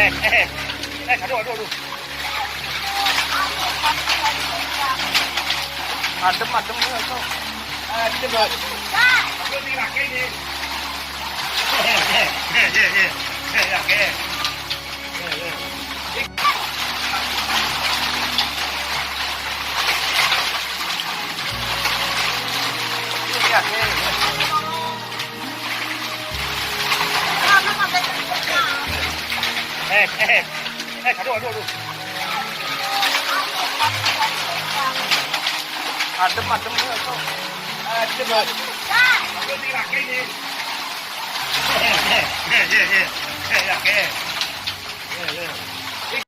Aduh, aduh, aduh. Adem, adem itu. Adem, adem. Aku di laki ini. Laki. Aduh, aduh, aduh. Adem, adem itu. Adem, adem. Aku di laki ini. Laki.